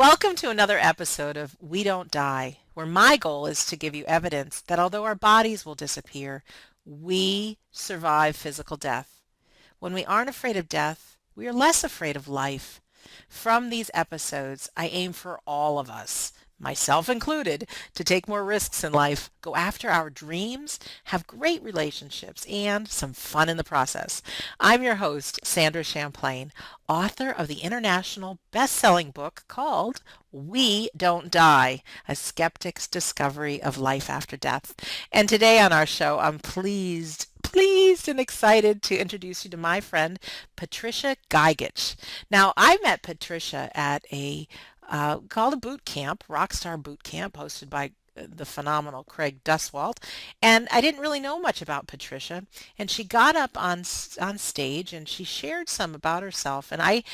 Welcome to another episode of We Don't Die, where my goal is to give you evidence that although our bodies will disappear, we survive physical death. When we aren't afraid of death, we are less afraid of life. From these episodes, I aim for all of us, myself included, to take more risks in life, go after our dreams, have great relationships, and some fun in the process. I'm your host, Sandra Champlain, author of the international best-selling book called We Don't Die, A Skeptic's Discovery of Life After Death. And today on our show, I'm pleased and excited to introduce you to my friend, Patricia Gagic. Now, I met Patricia at a called a boot camp, Rockstar Boot Camp, hosted by the phenomenal Craig Duswalt, and I didn't really know much about Patricia. And she got up on stage and she shared some about herself. And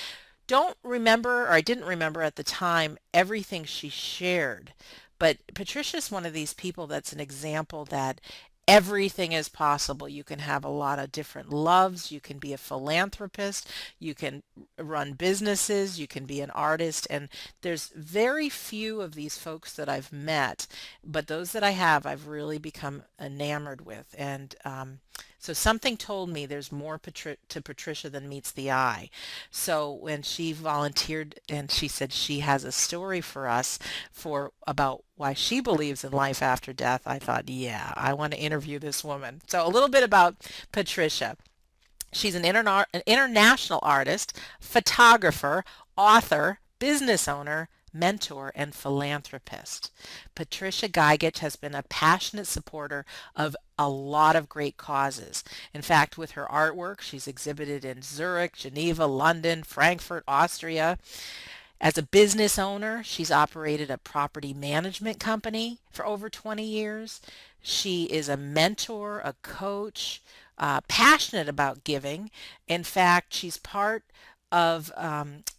don't remember, or I didn't remember at the time, everything she shared. But Patricia's one of these people that's an example that everything is possible. You can have a lot of different loves. You can be a philanthropist. You can run businesses. You can be an artist. And there's very few of these folks that I've met, but those that I have, I've really become enamored with. And so something told me there's more to Patricia than meets the eye. So when she volunteered and she said she has a story for us for about why she believes in life after death, I thought, yeah, I want to interview this woman. So a little bit about Patricia. She's an international artist, photographer, author, business owner, mentor, and philanthropist. Patricia Gagic has been a passionate supporter of a lot of great causes. In fact, with her artwork, she's exhibited in Zurich, Geneva, London, Frankfurt, Austria. As a business owner, she's operated a property management company for over 20 years. She is a mentor, a coach, passionate about giving. In fact, she's part of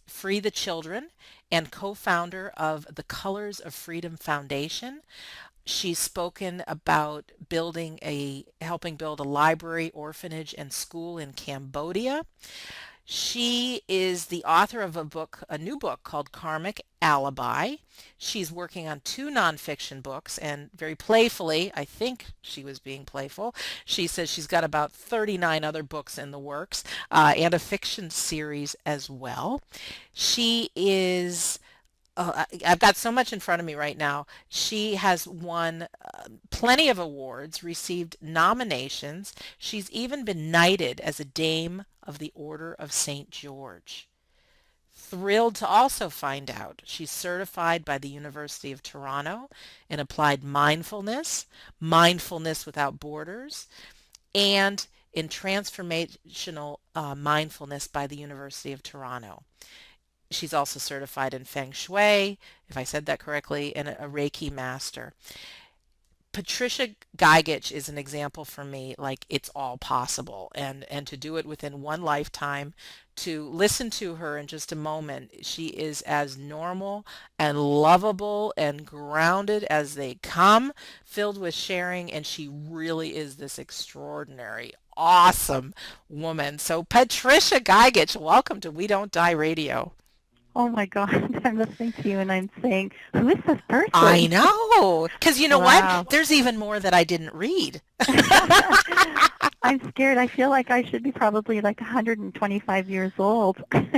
Free the Children and co-founder of the Colors of Freedom Foundation. She's spoken about helping build a library, orphanage, and school in Cambodia. She is the author of a new book called Karmic Alibi. She's working on two nonfiction books, and very playfully, I think she was being playful, she says she's got about 39 other books in the works, and a fiction series as well. She is I've got so much in front of me right now. She has won plenty of awards, received nominations. She's even been knighted as a Dame of the Order of St. George. Thrilled to also find out she's certified by the University of Toronto in applied mindfulness, mindfulness without borders, and in transformational mindfulness by the University of Toronto. She's also certified in Feng Shui, if I said that correctly, and a Reiki master. Patricia Gagic is an example for me, like it's all possible. And to do it within one lifetime, to listen to her in just a moment, she is as normal and lovable and grounded as they come, filled with sharing, and she really is this extraordinary, awesome woman. So Patricia Gagic, welcome to We Don't Die Radio. Oh my God, I'm listening to you and I'm saying, who is this I person? know. Because you know what? Wow. There's even more that I didn't read. I'm scared. I feel like I should be probably like 125 years old. But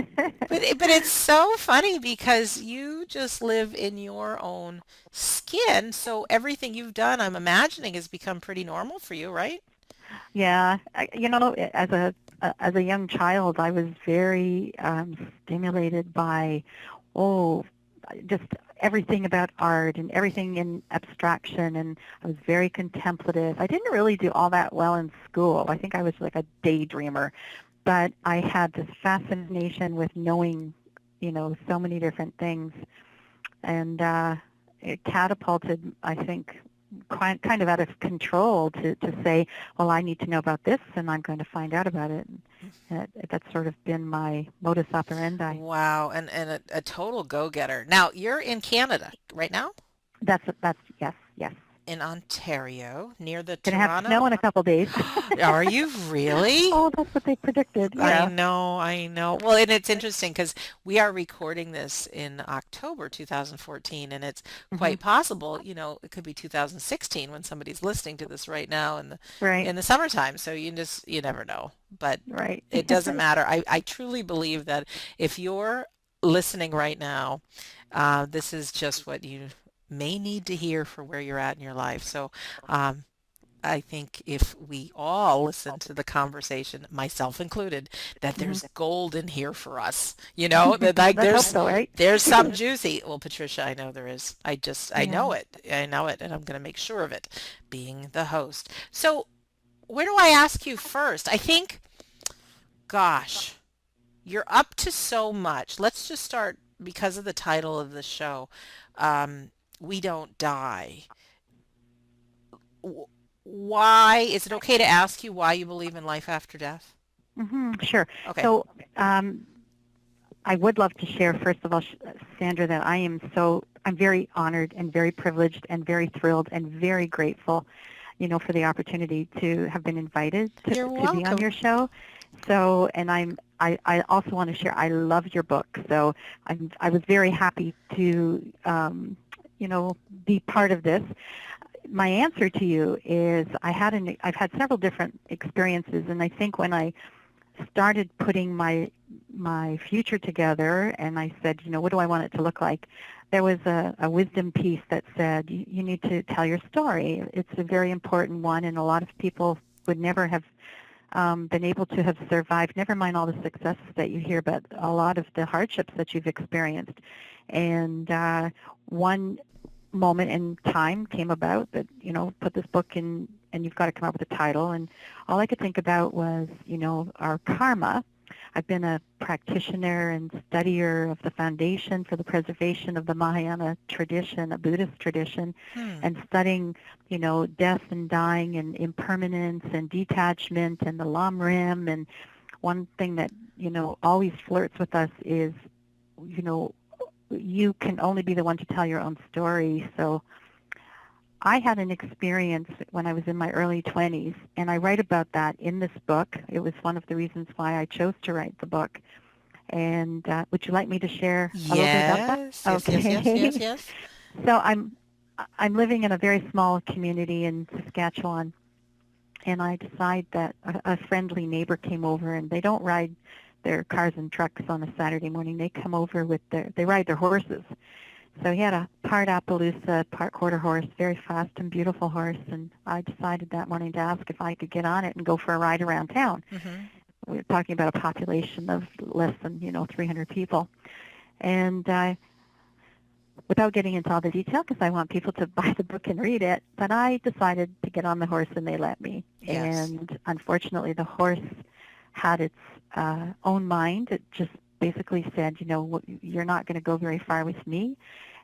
it's so funny because you just live in your own skin. So everything you've done, I'm imagining, has become pretty normal for you, right? Yeah, as a young child, I was very stimulated by, oh, just everything about art and everything in abstraction, and I was very contemplative. I didn't really do all that well in school. I think I was like a daydreamer, but I had this fascination with knowing, so many different things, and it catapulted, I think, kind of out of control to say, well, I need to know about this, and I'm going to find out about it. And that's sort of been my modus operandi. Wow, and a total go-getter. Now, you're in Canada right now? That's yes, yes. in Ontario near the Going to have snow Toronto. in a couple days. Are you really? Oh, that's what they predicted. I Yeah. know, I know. Well, and it's interesting because we are recording this in October 2014, and it's Hmm. quite possible, it could be 2016 when somebody's listening to this right now Right. in the summertime. So you never know. But Right. it doesn't matter. I truly believe that if you're listening right now, this is just what you may need to hear for where you're at in your life. So, um, I think if we all listen to the conversation, myself included, that Hmm. there's gold in here for us. That like Let's hope so, right? there's some juicy. Well, Patricia, I know there is. I Yeah. know it. I know it, and I'm going to make sure of it, being the host. So, where do I ask you first? I think, gosh, you're up to so much. Let's just start because of the title of the show. Um, we don't die. Why is it okay to ask you why you believe in life after death? Sure. Okay. So um, I would love to share, first of all, Sandra, that I'm very honored and very privileged and very thrilled and very grateful, for the opportunity to have been invited You're to be on your welcome. show. So, and I also want to share, I love your book. So I was very happy to, be part of this. My answer to you is I've had several different experiences, and I think when I started putting my future together and I said, what do I want it to look like? There was a wisdom piece that said, you need to tell your story. It's a very important one, and a lot of people would never have been able to have survived, never mind all the successes that you hear, but a lot of the hardships that you've experienced. And one moment in time came about that, put this book in, and you've got to come up with a title. And all I could think about was, our karma. I've been a practitioner and studier of the foundation for the preservation of the Mahayana tradition, a Buddhist tradition, Hmm. and studying, death and dying and impermanence and detachment and the Lam Rim. And one thing that, always flirts with us is, you know, you can only be the one to tell your own story. So I had an experience when I was in my early 20s, and I write about that in this book. It was one of the reasons why I chose to write the book. And would you like me to share a little bit about that? Yes, yes, yes, yes, yes, Okay. yes. So I'm living in a very small community in Saskatchewan, and I decide that a friendly neighbor came over, and they don't ride their cars and trucks on a Saturday morning. They come over they ride their horses. So he had a part Appaloosa, part quarter horse, very fast and beautiful horse, and I decided that morning to ask if I could get on it and go for a ride around town. Mm-hmm. We were talking about a population of less than, 300 people. And without getting into all the detail, because I want people to buy the book and read it, but I decided to get on the horse, and they let me. Yes. And unfortunately, the horse had its own mind. It just basically said, you're not going to go very far with me.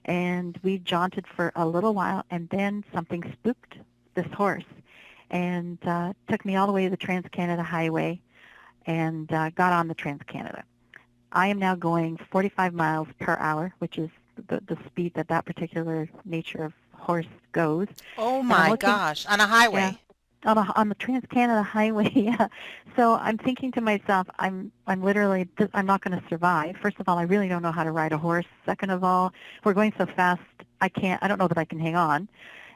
And we jaunted for a little while, and then something spooked this horse and took me all the way to the Trans-Canada Highway and got on the Trans-Canada. I am now going 45 miles per hour, which is the speed that particular nature of horse goes. Oh And I'm my looking, gosh, on a yeah, highway. on the Trans-Canada Highway. Yeah. So I'm thinking to myself, I'm literally, I'm not going to survive. First of all, I really don't know how to ride a horse. Second of all, we're going so fast, I don't know that I can hang on.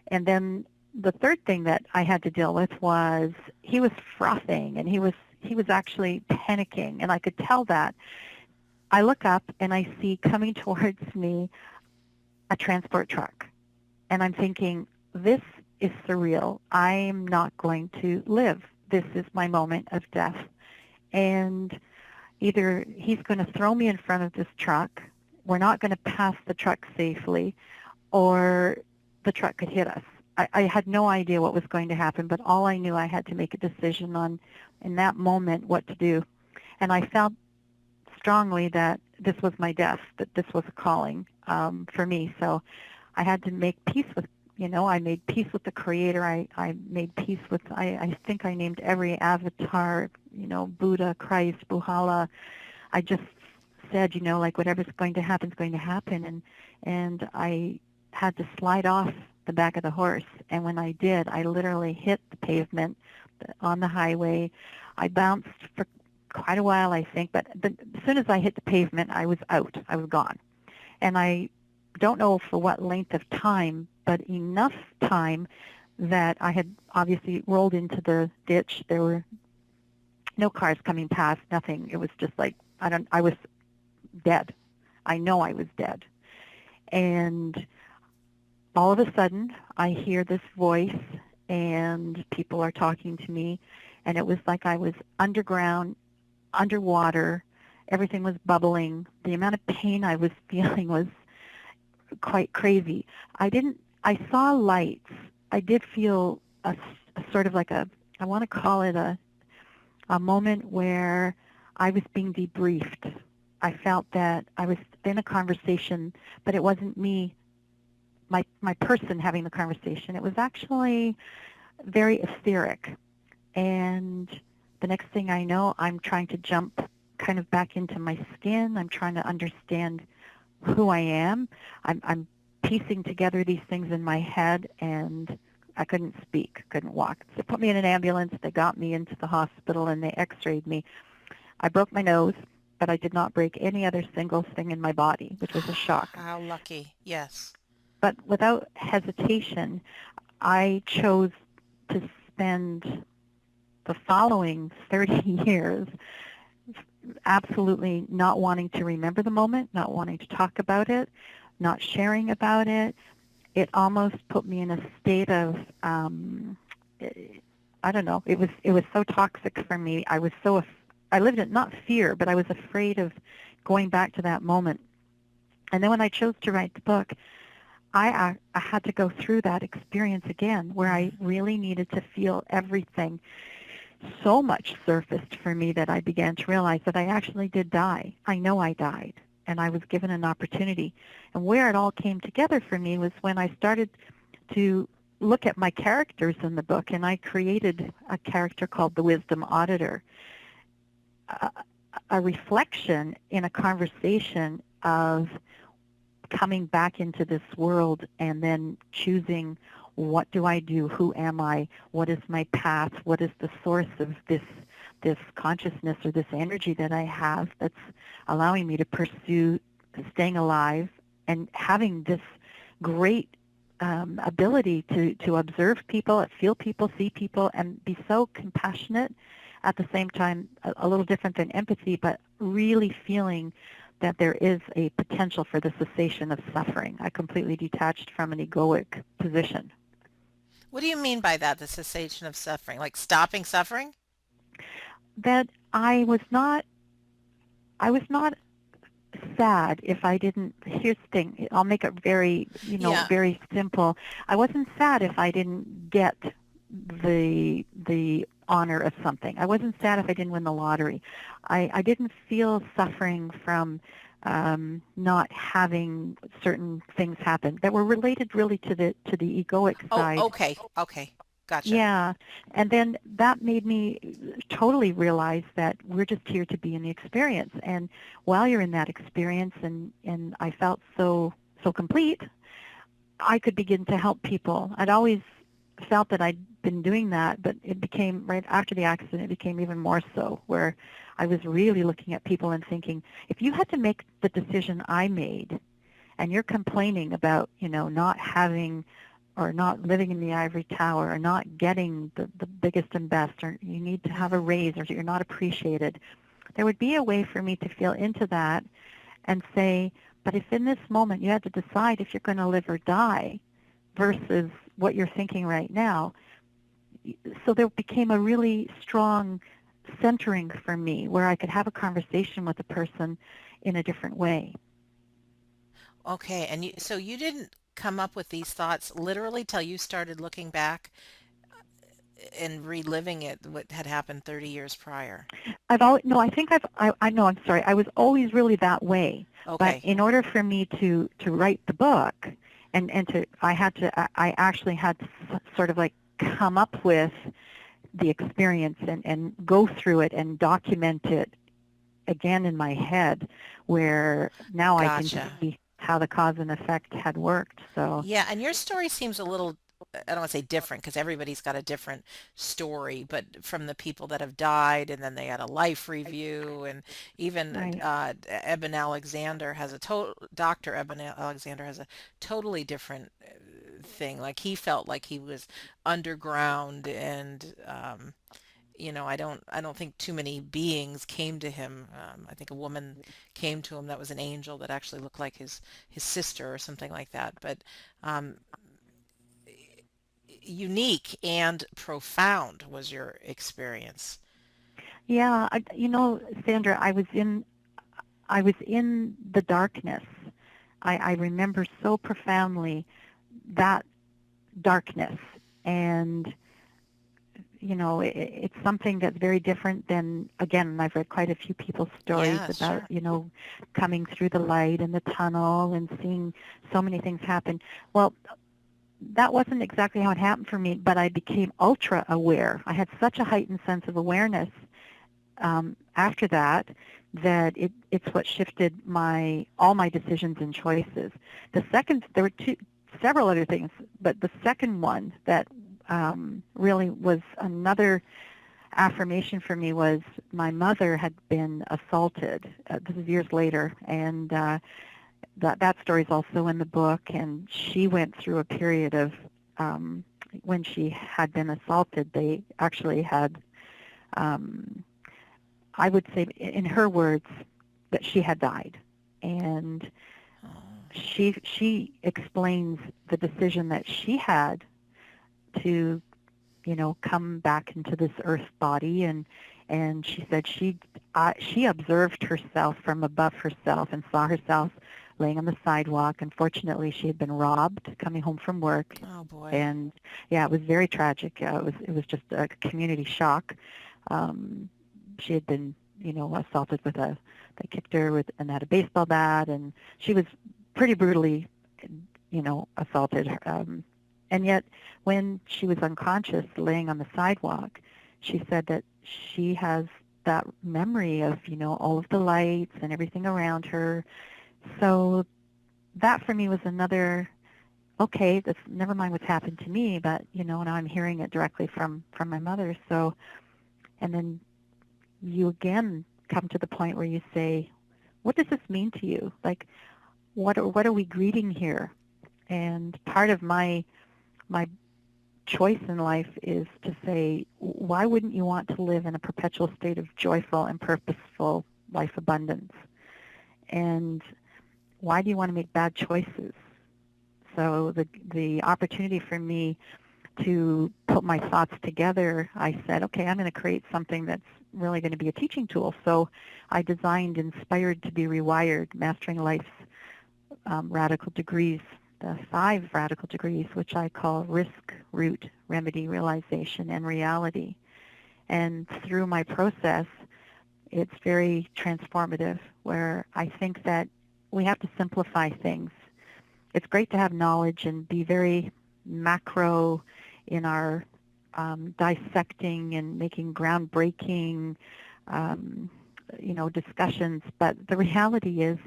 And then the third thing that I had to deal with was he was frothing, and he was actually panicking, and I could tell that. I look up and I see coming towards me a transport truck. And I'm thinking, this is surreal. I'm not going to live. This is my moment of death. And either he's going to throw me in front of this truck, we're not going to pass the truck safely, or the truck could hit us. I had no idea what was going to happen, but all I knew I had to make a decision on, in that moment, what to do. And I felt strongly that this was my death, that this was a calling for me. So I had to make peace with, I made peace with the Creator. I made peace with, I think I named every avatar, Buddha, Christ, Buhala. I just said, like whatever's going to happen is going to happen. And I had to slide off the back of the horse. And when I did, I literally hit the pavement on the highway. I bounced for quite a while, I think, but as soon as I hit the pavement, I was out. I was gone. And I don't know for what length of time, but enough time that I had obviously rolled into the ditch. There were no cars coming past, nothing. It was just like, I was dead. I know I was dead. And all of a sudden, I hear this voice, and people are talking to me, and it was like I was underground, underwater. Everything was bubbling. The amount of pain I was feeling was quite crazy. I saw lights. I did feel a sort of like I want to call it a moment where I was being debriefed. I felt that I was in a conversation, but it wasn't me, my person having the conversation. It was actually very etheric. And the next thing I know, I'm trying to jump kind of back into my skin. I'm trying to understand who I am. I'm piecing together these things in my head, and I couldn't speak, couldn't walk. So they put me in an ambulance. They got me into the hospital, and they x-rayed me. I broke my nose, but I did not break any other single thing in my body, which was a shock. How lucky. Yes. But without hesitation, I chose to spend the following 30 years absolutely not wanting to remember the moment, not wanting to talk about it, not sharing about it. It almost put me in a state of, I don't know, it was so toxic for me. I lived in not fear, but I was afraid of going back to that moment. And then when I chose to write the book, I had to go through that experience again, where I really needed to feel everything. So much surfaced for me that I began to realize that I actually did die. I know I died, and I was given an opportunity. And where it all came together for me was when I started to look at my characters in the book, and I created a character called the Wisdom Auditor, a reflection in a conversation of coming back into this world and then choosing, what do I do? Who am I? What is my path? What is the source of this consciousness or this energy that I have that's allowing me to pursue staying alive and having this great ability to observe people, feel people, see people, and be so compassionate at the same time, a little different than empathy, but really feeling that there is a potential for the cessation of suffering. I completely detached from an egoic position. What do you mean by that, the cessation of suffering? Like stopping suffering? That I was not sad if I didn't, here's the thing, I'll make it very, Yeah. very simple. I wasn't sad if I didn't get the honor of something. I wasn't sad if I didn't win the lottery. I didn't feel suffering from not having certain things happen that were related really to the egoic Oh, side. okay. Okay. Gotcha. Yeah, and then that made me totally realize that we're just here to be in the experience. And while you're in that experience, and I felt so complete, I could begin to help people. I'd always felt that I'd been doing that, but it became, right after the accident, it became even more so, where I was really looking at people and thinking, if you had to make the decision I made, and you're complaining about, not having or not living in the ivory tower or not getting the biggest and best, or you need to have a raise, or you're not appreciated, there would be a way for me to feel into that and say, but if in this moment you had to decide if you're going to live or die versus what you're thinking right now, so there became a really strong centering for me where I could have a conversation with a person in a different way. Okay. And so you didn't come up with these thoughts literally till you started looking back and reliving it, what had happened 30 years prior. I've always, no, I think I know, I'm sorry, I was always really that way. But Okay. in order for me to write the book, I actually had to sort of like come up with the experience and go through it and document it again in my head, where now I can Gotcha. see how the cause and effect had worked. So, Yeah, and your story seems a little, I don't want to say different because everybody's got a different story, but from the people that have died and then they had a life review and even right. Eben Alexander has a total, Dr. Eben Alexander has a totally different thing. Like he felt like he was underground and I don't think too many beings came to him. I think a woman came to him that was an angel that actually looked like his sister or something like that. But um, unique and profound was your experience. Yeah, Sandra, I was in the darkness. I remember so profoundly that darkness. And, it's something that's very different than, again, I've read quite a few people's stories Yeah, about, sure. coming through the light and the tunnel and seeing so many things happen. Well, that wasn't exactly how it happened for me, but I became ultra aware. I had such a heightened sense of awareness after that it's what shifted all my decisions and choices. There were several other things, but the second one that really was another affirmation for me was my mother had been assaulted. This is years later, and that story is also in the book. And she went through a period of when she had been assaulted. They actually had. Um, I would say, in her words, that she had died, and Oh, she explains the decision that she had to, come back into this earth body, and she said she observed herself from above herself and saw herself laying on the sidewalk. Unfortunately, she had been robbed coming home from work, oh boy. and yeah, it was very tragic. It was just a community shock. Um, she had been, assaulted they kicked her and had a baseball bat, and she was pretty brutally, assaulted. And yet, when she was unconscious, laying on the sidewalk, she said that she has that memory of, all of the lights and everything around her. So that for me was another, okay, that's never mind what's happened to me, but, now I'm hearing it directly from my mother. So, and then you again come to the point where you say, what does this mean to you? Like, what are we greeting here? And part of my choice in life is to say, why wouldn't you want to live in a perpetual state of joyful and purposeful life abundance? And why do you want to make bad choices? So the opportunity for me to put my thoughts together, I said, okay, I'm going to create something that's really going to be a teaching tool. So I designed Inspired to be Rewired, Mastering Life's Radical Degrees, the 5 radical degrees, which I call risk, root, remedy, realization, and reality. And through my process, it's very transformative, where I think that we have to simplify things. It's great to have knowledge and be very macro in our dissecting and making groundbreaking, um, discussions. But the reality is,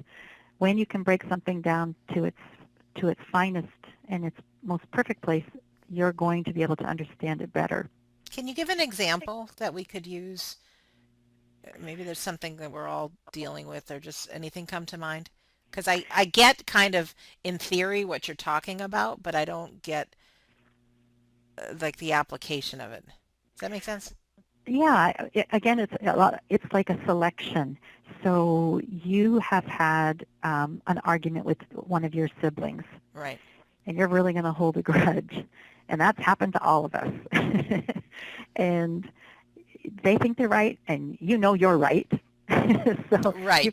when you can break something down to its finest and its most perfect place, you're going to be able to understand it better. Can you give an example that we could use? Maybe there's something that we're all dealing with or just anything come to mind? Because I get kind of in theory what you're talking about, but I don't get like the application of it. Does that make sense? Yeah, again, it's like a selection. So you have had an argument with one of your siblings, Right. and you're really going to hold a grudge, and that's happened to all of us. And they think they're right, and you're right. So Right.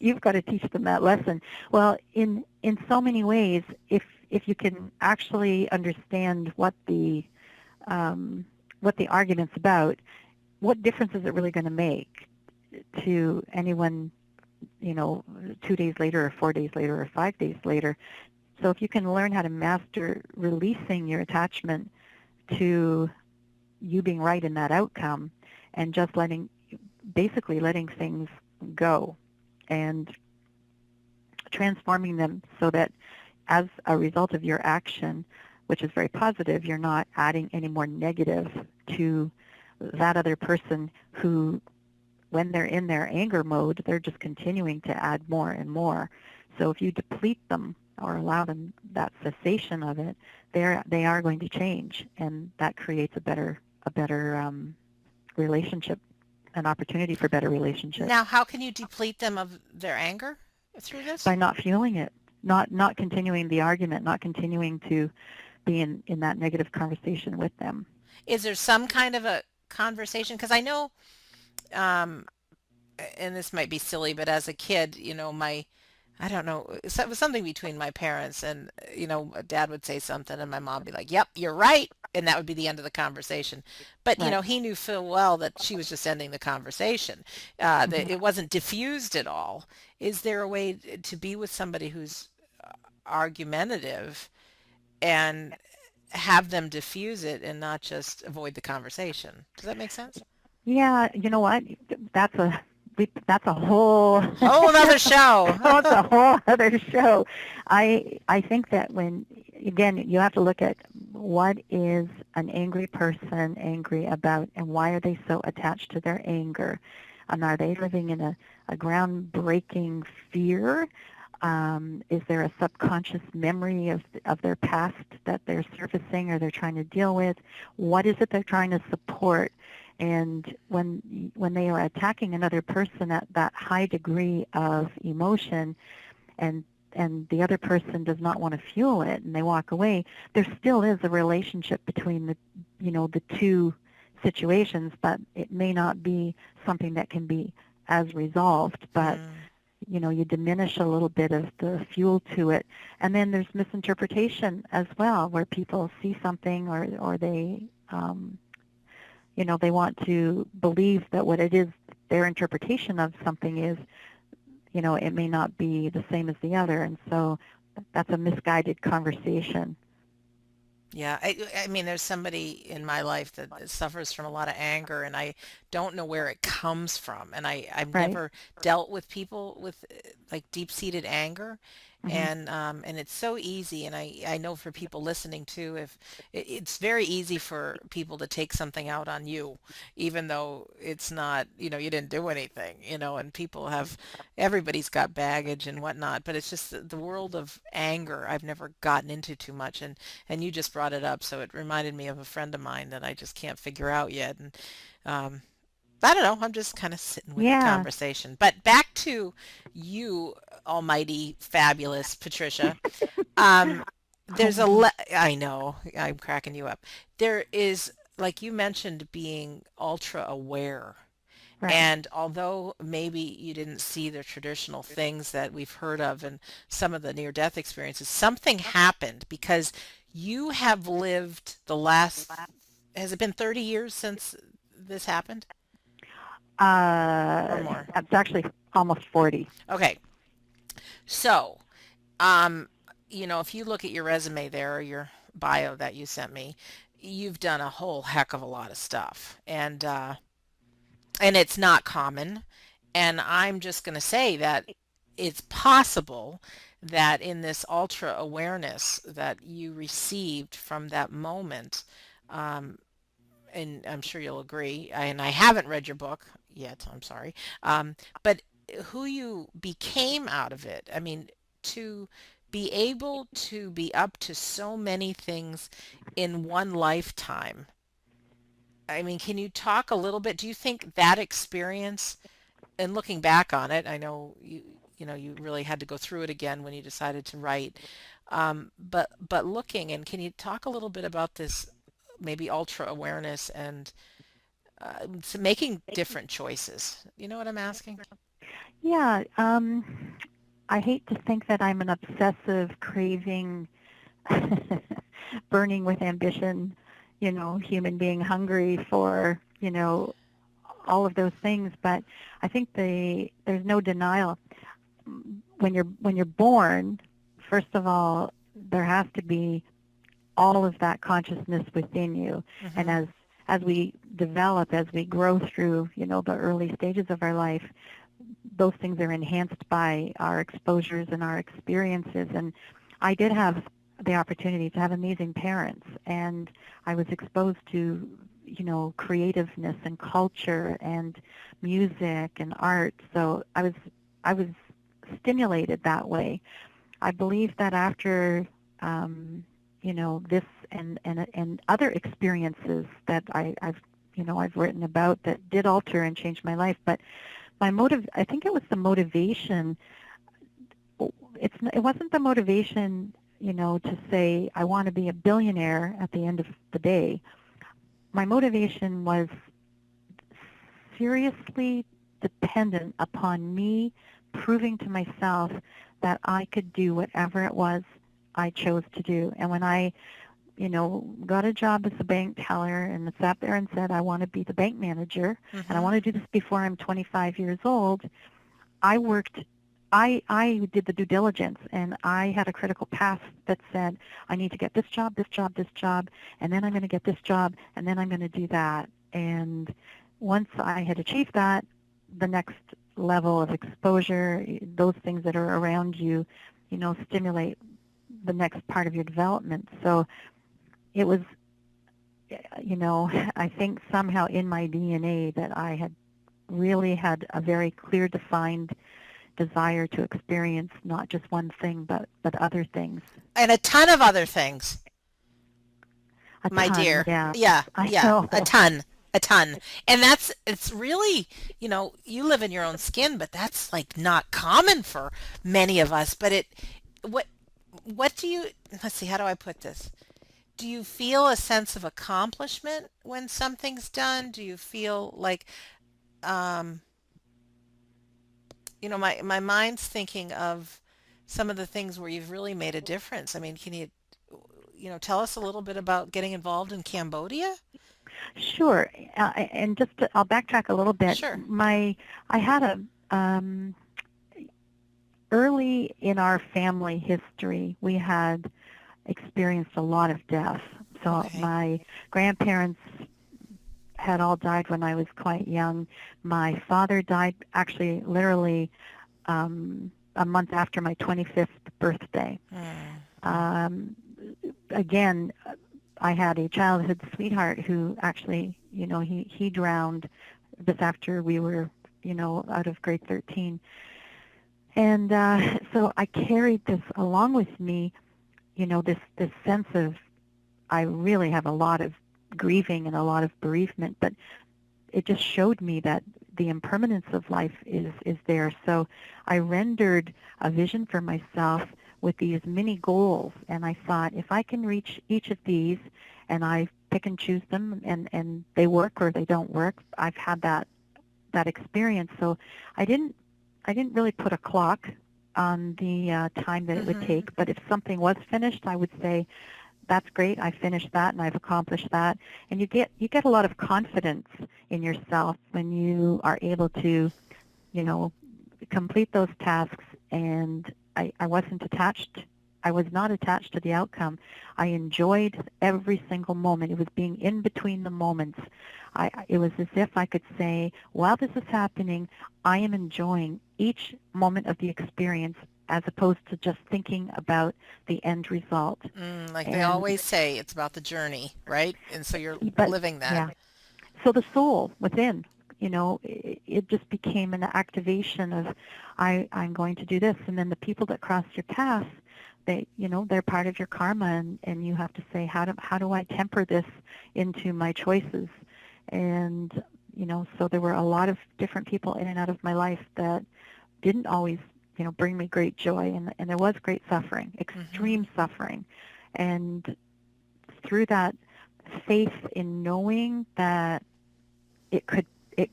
you've got to teach them that lesson. Well, in so many ways, if you can actually understand um, what the argument's about, what difference is it really going to make to anyone, 2 days later or 4 days later or 5 days later? So if you can learn how to master releasing your attachment to you being right in that outcome and just basically letting things go. And transforming them so that as a result of your action, which is very positive, you're not adding any more negative to that other person who, when they're in their anger mode, they're just continuing to add more and more. So if you deplete them or allow them that cessation of it, they are going to change, and that creates a better relationship, an opportunity for better relationships Now, how can you deplete them of their anger through this? by not fueling it, not continuing the argument, not continuing to be in that negative conversation with them. Is there some kind of a conversation? Because I know, um, and this might be silly, but as a kid, I don't know, it was something between my parents, and dad would say something and my mom would be like, "Yep, you're right." And that would be the end of the conversation. But, Right. he knew full well that she was just ending the conversation. That Hmm. it wasn't diffused at all. Is there a way to be with somebody who's argumentative and have them diffuse it and not just avoid the conversation? Does that make sense? Yeah, you know what? That's a that's a whole Whole nother show. that's a whole other show. I think that when, again, you have to look at what is an angry person angry about, and why are they so attached to their anger, and are they living in a groundbreaking fear? Is there a subconscious memory of their past that they're surfacing or they're trying to deal with? What is it they're trying to support? And when they are attacking another person at that high degree of emotion, and the other person does not want to fuel it and they walk away, there still is a relationship between the two situations, but it may not be something that can be as resolved. But Mm. you diminish a little bit of the fuel to it. And then there's misinterpretation as well, where people see something, or they they want to believe that what it is, their interpretation of something is, it may not be the same as the other, and so that's a misguided conversation. Yeah, I mean, there's somebody in my life that suffers from a lot of anger, and I don't know where it comes from. And I've Right. never dealt with people with like deep-seated anger, Hmm. and it's so easy. And I know for people listening too, if it's very easy for people to take something out on you, even though it's not, you didn't do anything, and people have, everybody's got baggage and whatnot, but it's just the world of anger I've never gotten into too much. And you just brought it up, so it reminded me of a friend of mine that I just can't figure out yet. And um, I don't know. I'm just kind of sitting with the Yeah. conversation. But back to you, almighty, fabulous Patricia. Um, Oh there's a no. le- I know I'm cracking you up. There is, like you mentioned, being ultra aware. Right. And although maybe you didn't see the traditional things that we've heard of and some of the near-death experiences, something happened because you have lived the last, has it been 30 years since this happened or more? It's actually almost 40. Okay. So, um, if you look at your resume there or your bio that you sent me, you've done a whole heck of a lot of stuff. And it's not common. And I'm just going to say that it's possible that in this ultra awareness that you received from that moment, um, and I'm sure you'll agree, and I haven't read your book yet, I'm sorry, but who you became out of it, I mean, to be able to be up to so many things in one lifetime. I mean, can you talk a little bit? Do you think that experience, and looking back on it, I know you really had to go through it again when you decided to write. But looking, and can you talk a little bit about this maybe ultra awareness and making different choices? You know what I'm asking? Yeah. I hate to think that I'm an obsessive, craving, burning with ambition, human being hungry for, all of those things. But I think there's no denial. When you're born, first of all, there has to be all of that consciousness within you. And Mm-hmm. as we develop, as we grow through, the early stages of our life, those things are enhanced by our exposures and our experiences. And I did have the opportunity to have amazing parents, and I was exposed to, creativeness and culture and music and art. So I was stimulated that way. I believe that after this and other experiences that I've written about that did alter and change my life, but I think it was the motivation. It wasn't the motivation, to say I want to be a billionaire at the end of the day. My motivation was seriously dependent upon me proving to myself that I could do whatever it was I chose to do. And when I, got a job as a bank teller and sat there and said, I want to be the bank manager and I Mm-hmm. want to do this before I'm 25 years old, I worked, I did the due diligence, and I had a critical path that said, I need to get this job, this job, this job, and then I'm going to get this job, and then I'm going to do that. And once I had achieved that, the next level of exposure, those things that are around you, stimulate the next part of your development. So it was, I think somehow in my DNA that I had really had a very clear, defined desire to experience not just one thing, but other things. And a ton of other things, A my ton, dear. yeah. Yeah, I yeah, a know. ton, a ton. And it's really, you live in your own skin, but that's like not common for many of us. But what, what do you, let's see, how do I put this? Do you feel a sense of accomplishment when something's done? Do you feel like, um, my mind's thinking of some of the things where you've really made a difference. I mean, can you, tell us a little bit about getting involved in Cambodia? Sure. And I'll backtrack a little bit. Sure. I had early in our family history, we had experienced a lot of death. So Okay. my grandparents had all died when I was quite young. My father died actually literally a month after my 25th birthday. Hmm. Um, Again, I had a childhood sweetheart who actually, he drowned just after we were, out of grade 13. And so I carried this along with me, this sense of I really have a lot of grieving and a lot of bereavement, but it just showed me that the impermanence of life is there. So I rendered a vision for myself with these mini goals, and I thought if I can reach each of these, and I pick and choose them, and they work or they don't work, I've had that experience. So I didn't really put a clock on the time that it would Mm-hmm. take, but if something was finished, I would say that's great. I finished that and I've accomplished that. And you get a lot of confidence in yourself when you are able to, you know, complete those tasks. And I wasn't attached. I was not attached to the outcome. I enjoyed every single moment. It was being in between the moments. It was as if I could say, while this is happening, I am enjoying each moment of the experience as opposed to just thinking about the end result. Like they And always say, it's about the journey, right? And so you're but living that. yeah, so the soul within, it just became an activation of I'm going to do this. And then the people that cross your path, they're part of your karma, and you have to say, how do I temper this into my choices? And so there were a lot of different people in and out of my life that didn't always bring me great joy, and there was great suffering, Mm-hmm. extreme suffering. And through that faith in knowing that it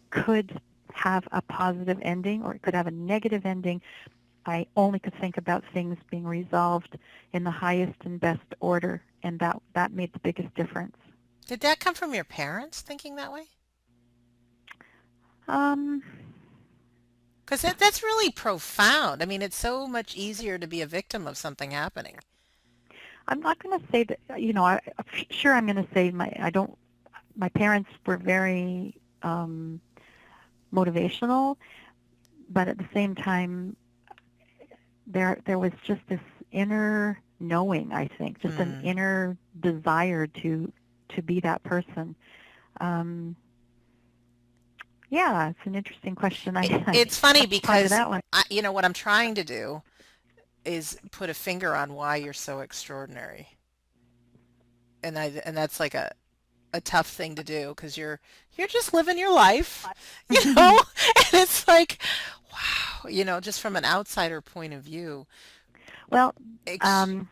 could have a positive ending or it could have a negative ending, I only could think about things being resolved in the highest and best order, and that made the biggest difference. Did that come from your parents thinking that way? Um, Because that's really profound. I mean, it's so much easier to be a victim of something happening. I'm not going to say that. Sure, I'm going to say I don't. My parents were very motivational, but at the same time, there was just this inner knowing, I think, just an Hmm. inner desire to be that person. Um, yeah, it's an interesting question. I It's funny have to ponder because that one. what I'm trying to do is put a finger on why you're so extraordinary. And that's like a tough thing to do because you're just living your life, you know? And it's like, wow, just from an outsider point of view, Well, ex um,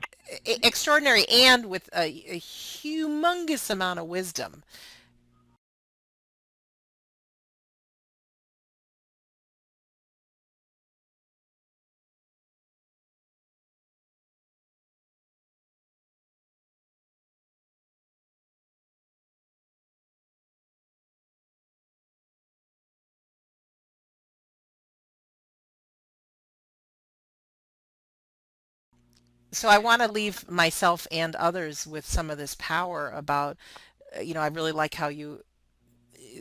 extraordinary and with a humongous amount of wisdom. So I want to leave myself and others with some of this power about, I really like how you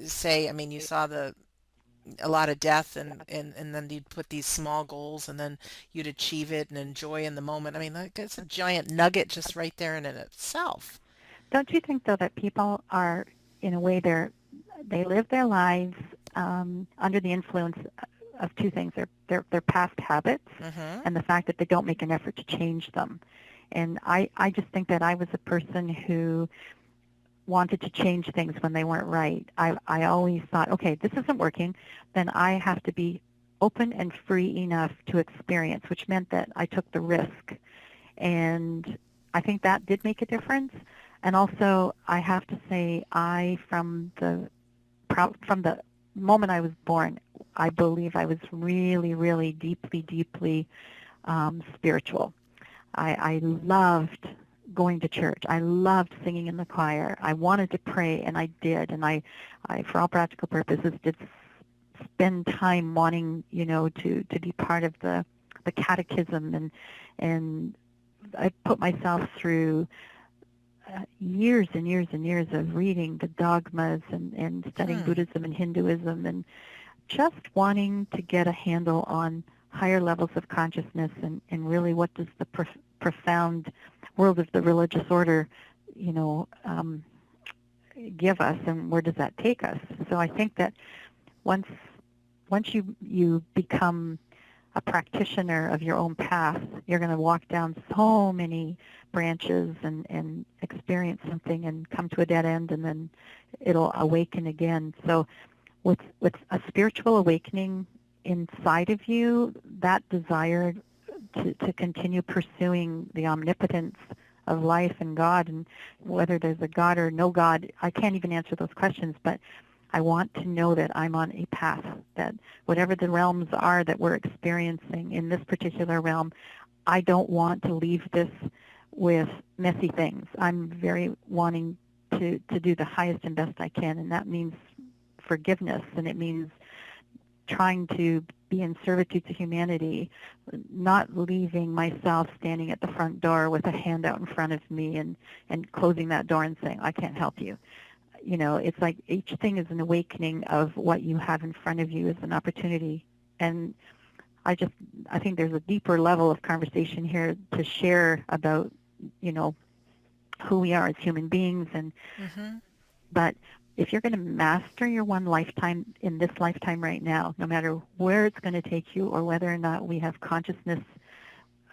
say, I mean, you saw a lot of death and then you'd put these small goals and then you'd achieve it and enjoy in the moment. I mean, that's a giant nugget just right there in itself. don't you think though that people are, in a way, they live their lives under the influence of two things: their past habits Mm-hmm. and the fact that they don't make an effort to change them. And I just think that I was a person who wanted to change things when they weren't right. I always thought, okay, this isn't working, then I have to be open and free enough to experience, which meant that I took the risk. And I think that did make a difference. And also, I have to say, from the moment I was born, I believe I was really, really deeply, deeply spiritual. I loved going to church. I loved singing in the choir. I wanted to pray, and I did. And I for all practical purposes, did spend time wanting, to be part of the catechism, and I put myself through years and years and years of reading the dogmas and studying Hmm. Buddhism and Hinduism, and just wanting to get a handle on higher levels of consciousness, and really what does the profound world of the religious order, you know, um, give us, and where does that take us? So I think that once once you become a practitioner of your own path, you're going to walk down so many branches and experience something and come to a dead end, and then it'll awaken again. So with a spiritual awakening inside of you, that desire to continue pursuing the omnipotence of life and God, and whether there's a God or no God, I can't even answer those questions, but I want to know that I'm on a path, that whatever the realms are that we're experiencing in this particular realm, I don't want to leave this with messy things. I'm very wanting to do the highest and best I can, and that means forgiveness, and it means trying to be in servitude to humanity, not leaving myself standing at the front door with a hand out in front of me and closing that door and saying, I can't help you. It's like each thing is an awakening of what you have in front of you as an opportunity. And I think there's a deeper level of conversation here to share about, you know, who we are as human beings. Mm-hmm. But if you're going to master your one lifetime in this lifetime right now, no matter where it's going to take you or whether or not we have consciousness,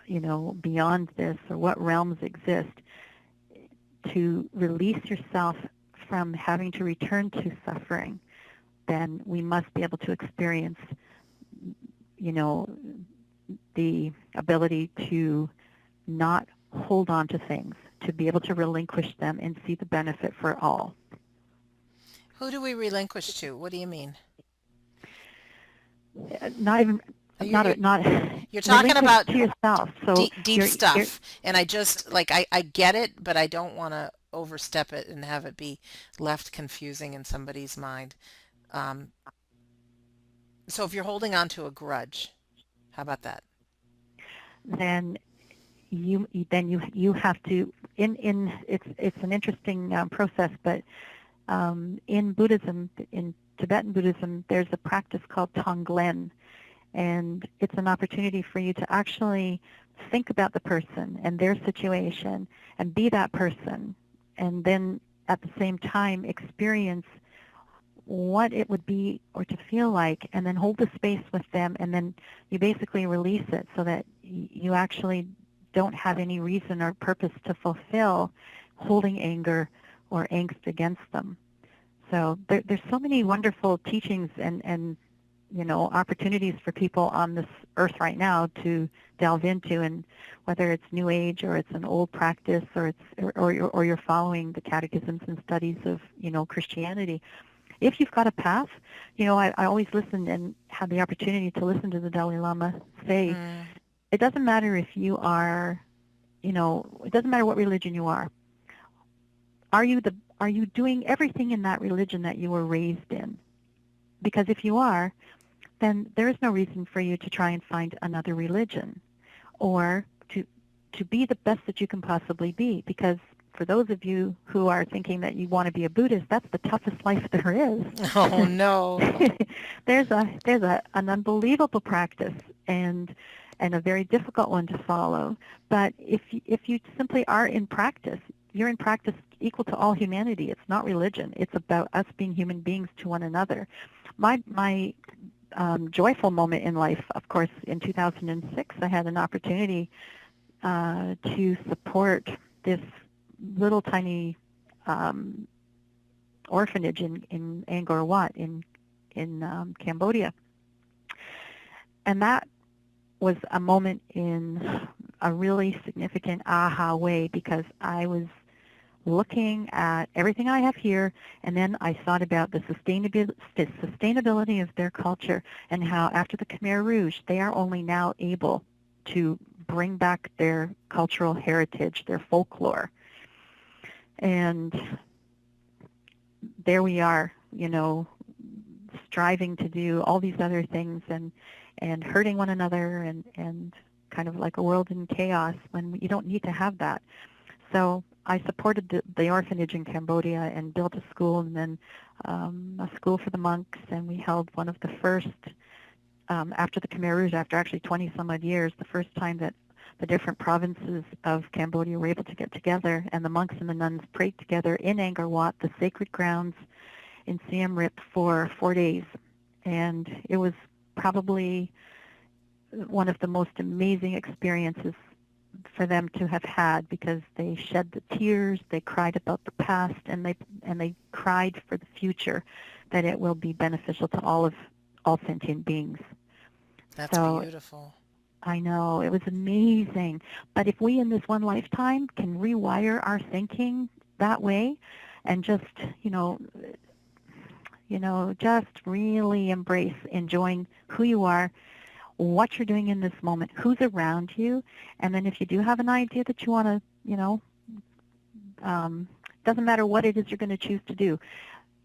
beyond this or what realms exist, to release yourself from having to return to suffering, then we must be able to experience, you know, the ability to not hold on to things, to be able to relinquish them and see the benefit for all. Who do we relinquish to? What do you mean? Not even You're, you're, not you're talking relinquish about to yourself. So deep you're stuff, and I just like I get it, but I don't want to overstep it and have it be left confusing in somebody's mind. Um, so if you're holding on to a grudge, how about that? then you have to, in it's an interesting process, but in Buddhism, in Tibetan Buddhism, there's a practice called Tonglen, And it's an opportunity for you to actually think about the person and their situation and be that person, and then at the same time experience what it would be or to feel like, and then hold the space with them, and then you basically release it so that you actually don't have any reason or purpose to fulfill holding anger or angst against them. So there's so many wonderful teachings and opportunities for people on this earth right now to delve into, and whether it's New Age or it's an old practice or or you're following the catechisms and studies of Christianity. If you've got a path, I always listened and had the opportunity to listen to the Dalai Lama say, Mm. it doesn't matter if you are, it doesn't matter what religion you are. Are you doing everything in that religion that you were raised in? Because if you are, then there is no reason for you to try and find another religion, or to be the best that you can possibly be. Because for those of you who are thinking that you want to be a Buddhist, that's the toughest life there Oh is. no. There's an unbelievable practice, and a very difficult one to follow. But if you simply are in practice, you're in practice equal to all humanity. It's not religion. It's about us being human beings to one another. My joyful moment in life, of course, in 2006, I had an opportunity to support this little tiny um, orphanage in Angkor Wat in Cambodia, and that was a moment in a really significant aha way, because I was looking at everything I have here, and then I thought about the sustainability of their culture, and how after the Khmer Rouge, they are only now able to bring back their cultural heritage, their folklore. And there we are, striving to do all these other things, and hurting one another, and kind of like a world in chaos when you don't need to have that. So I supported the orphanage in Cambodia and built a school, and then a school for the monks, and we held one of the first, after the Khmer Rouge, after actually 20 some odd years, the first time that the different provinces of Cambodia were able to get together, and the monks and the nuns prayed together in Angkor Wat, the sacred grounds in Siem Reap, for 4 days. And it was probably one of the most amazing experiences for them to have had, because they shed the tears, they cried about the past, and they cried for the future, that it will be beneficial to all sentient beings. That's So beautiful. I know it was amazing. But if we in this one lifetime can rewire our thinking that way, and just you know just really embrace enjoying who you are, what you're doing in this moment, who's around you, and then if you do have an idea that you want to, doesn't matter what it is you're going to choose to do,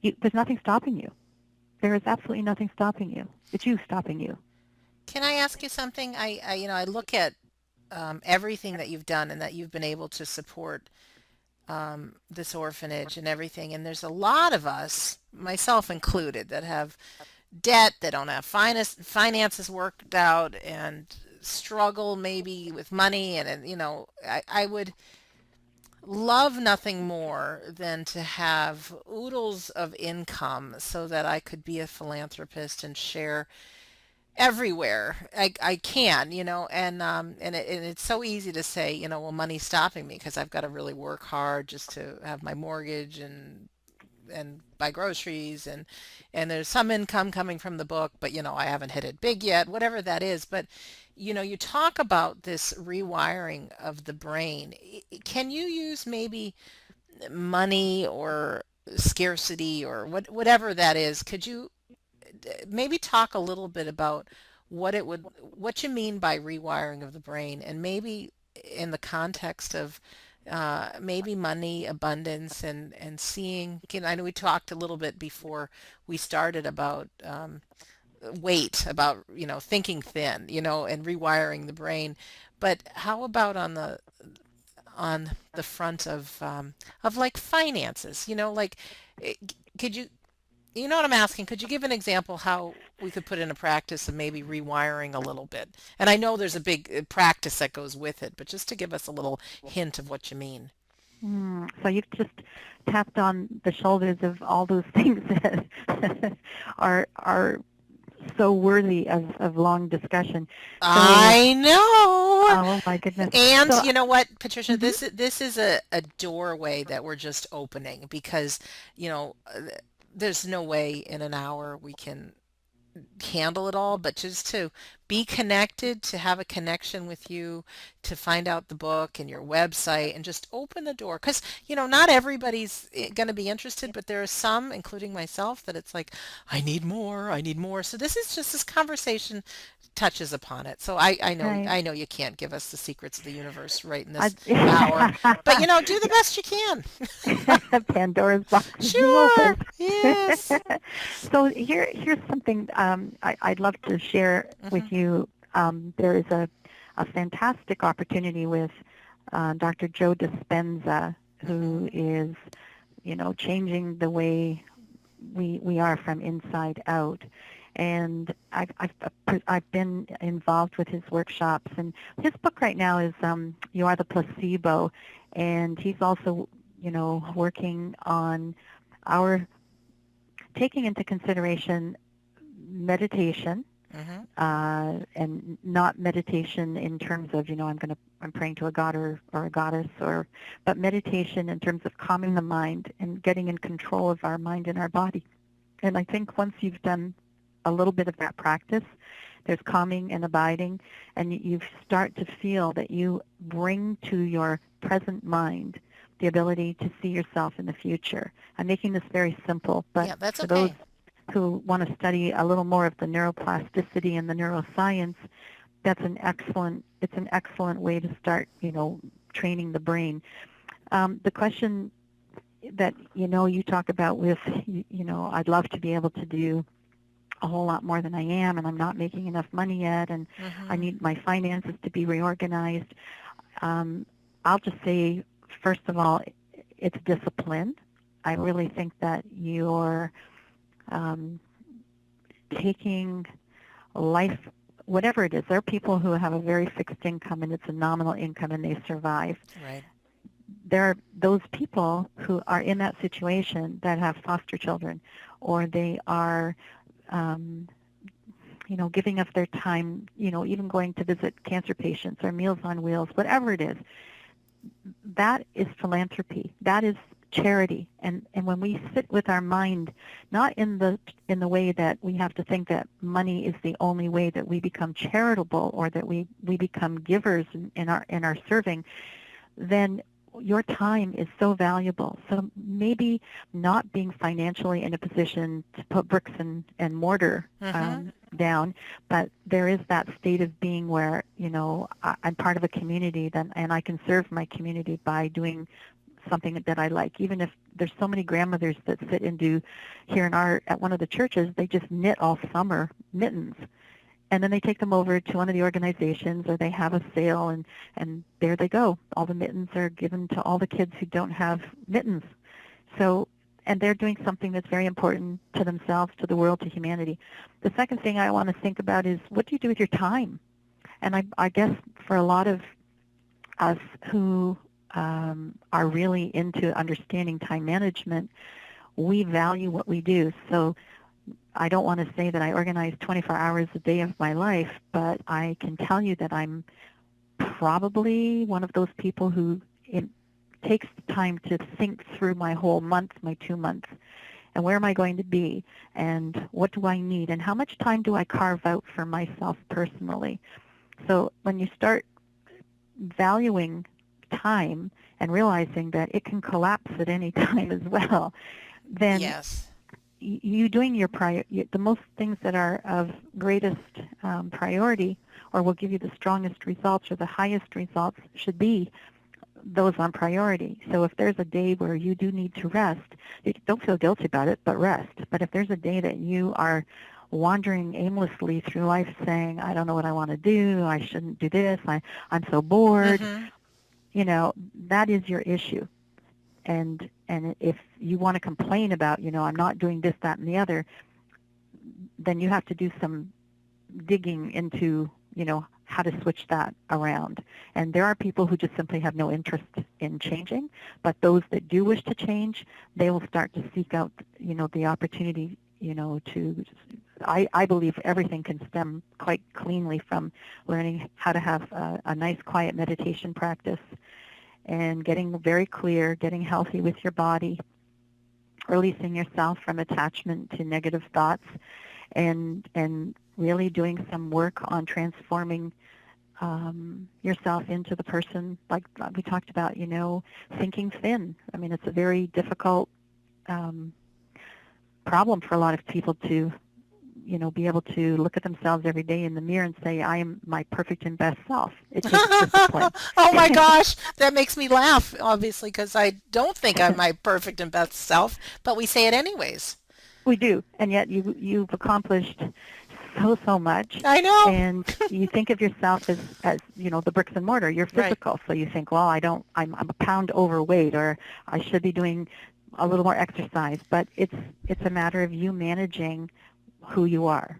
there's nothing stopping you. There is absolutely nothing stopping you. It's you stopping you. Can I ask you something? I look at everything that you've done and that you've been able to support this orphanage and everything. And there's a lot of us, myself included, that have debt, that don't have finances worked out, and struggle maybe with money. I would love nothing more than to have oodles of income so that I could be a philanthropist and share everywhere I can, and it's so easy to say, well, money's stopping me because I've got to really work hard just to have my mortgage and buy groceries, and there's some income coming from the book, but I haven't hit it big yet, whatever that is. But you talk about this rewiring of the brain. Can you use maybe money or scarcity or whatever that is? Could you maybe talk a little bit about what you mean by rewiring of the brain, and maybe in the context of maybe money, abundance, and seeing, I know we talked a little bit before we started about weight, about, thinking thin, and rewiring the brain. But how about on the front of like finances, like, eh, could you You know what I'm asking? Could you give an example how we could put in a practice of maybe rewiring a little bit? And I know there's a big practice that goes with it, but just to give us a little hint of what you mean. So you've just tapped on the shoulders of all those things that are so worthy of long discussion. So, I know. oh my goodness. And So, you know what, Patricia, mhm. this is a doorway that we're just opening because, you know, there's no way in an hour we can handle it all, but just to be connected, to have a connection with you, to find out the book and your website and just open the door. Because, you know, not everybody's going to be interested, but there are some, including myself, that it's like, I need more, I need more. So this is just this conversation touches upon it. So Right. I know you can't give us the secrets of the universe right in this hour, but I, you know, do the best you can. Pandora's box is open. Sure. Yes. So here's something I'd love to share Hmm. with you. There is a fantastic opportunity with Dr. Joe Dispenza, who Hmm. is, changing the way we are from inside out. And I've been involved with his workshops, and his book right now is You Are the Placebo, and he's also, working on our taking into consideration meditation, Hmm. and not meditation in terms of, I'm praying to a god or a goddess, but meditation in terms of calming the mind and getting in control of our mind and our body. And I think once you've done a little bit of that practice, there's calming and abiding, and you start to feel that you bring to your present mind the ability to see yourself in the future. I'm making this very simple, but Yeah, that's for those okay. who want to study a little more of the neuroplasticity and the neuroscience, it's an excellent way to start, training the brain. The question that, you talk about with, I'd love to be able to do a whole lot more than I am, and I'm not making enough money yet, and I Hmm. need my finances to be reorganized. Um, I'll just say, first of all, it's discipline. I really think that you're um, taking life, whatever it is. There are people who have a very fixed income and it's a nominal income and they survive. Right. There are those people who are in that situation that have foster children, or they are um, giving up their time, even going to visit cancer patients or Meals on Wheels, whatever it is. That is philanthropy. That is charity. And when we sit with our mind, not in the way that we have to think that money is the only way that we become charitable or that we become givers in our serving, then your time is so valuable. So maybe not being financially in a position to put bricks and mortar Hmm. down, but there is that state of being where, I'm part of a community and I can serve my community by doing something that I like. Even if there's so many grandmothers that sit and do here at one of the churches, they just knit all summer mittens, and then they take them over to one of the organizations, or they have a sale, and there they go. All the mittens are given to all the kids who don't have mittens. So, and they're doing something that's very important to themselves, to the world, to humanity. The second thing I want to think about is, what do you do with your time? And I guess for a lot of us who are really into understanding time management, we value what we do. So I don't want to say that I organize 24 hours a day of my life, but I can tell you that I'm probably one of those people who it takes the time to think through my whole month, my 2 months, and where am I going to be, and what do I need, and how much time do I carve out for myself personally. So when you start valuing time and realizing that it can collapse at any time as well, then Yes. you doing the most things that are of greatest priority, or will give you the strongest results or the highest results, should be those on priority. So if there's a day where you do need to rest, you don't feel guilty about it, but rest. But if there's a day that you are wandering aimlessly through life saying, I don't know what I want to do, I shouldn't do this, I'm so bored, Hmm. that is your issue. And And if you want to complain about, I'm not doing this, that, and the other, then you have to do some digging into, how to switch that around. And there are people who just simply have no interest in changing, but those that do wish to change, they will start to seek out, the opportunity, to, I believe everything can stem quite cleanly from learning how to have a nice quiet meditation practice and getting very clear, getting healthy with your body, releasing yourself from attachment to negative thoughts, and really doing some work on transforming yourself into the person, like we talked about, thinking thin. I mean, it's a very difficult problem for a lot of people to, be able to look at themselves every day in the mirror and say, I am my perfect and best self. It takes discipline. Oh my gosh, that makes me laugh, obviously, because I don't think I'm my perfect and best self, but we say it anyways. We do, and yet you've accomplished so much, I know. and you think of yourself as the bricks and mortar. You're Right. physical, so you think, well, I'm a pound overweight, or I should be doing a little more exercise. But it's a matter of you managing who you are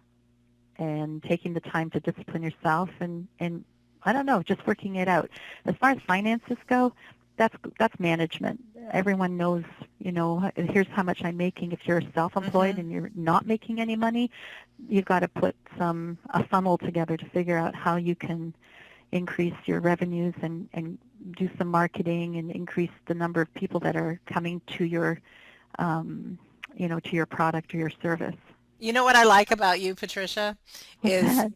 and taking the time to discipline yourself, and I don't know, just working it out. As far as finances go, that's management. Everyone knows, here's how much I'm making. If you're self-employed Hmm. and you're not making any money, you've got to put a funnel together to figure out how you can increase your revenues and do some marketing and increase the number of people that are coming to your, to your product or your service. You know what I like about you, Patricia, What's is, that?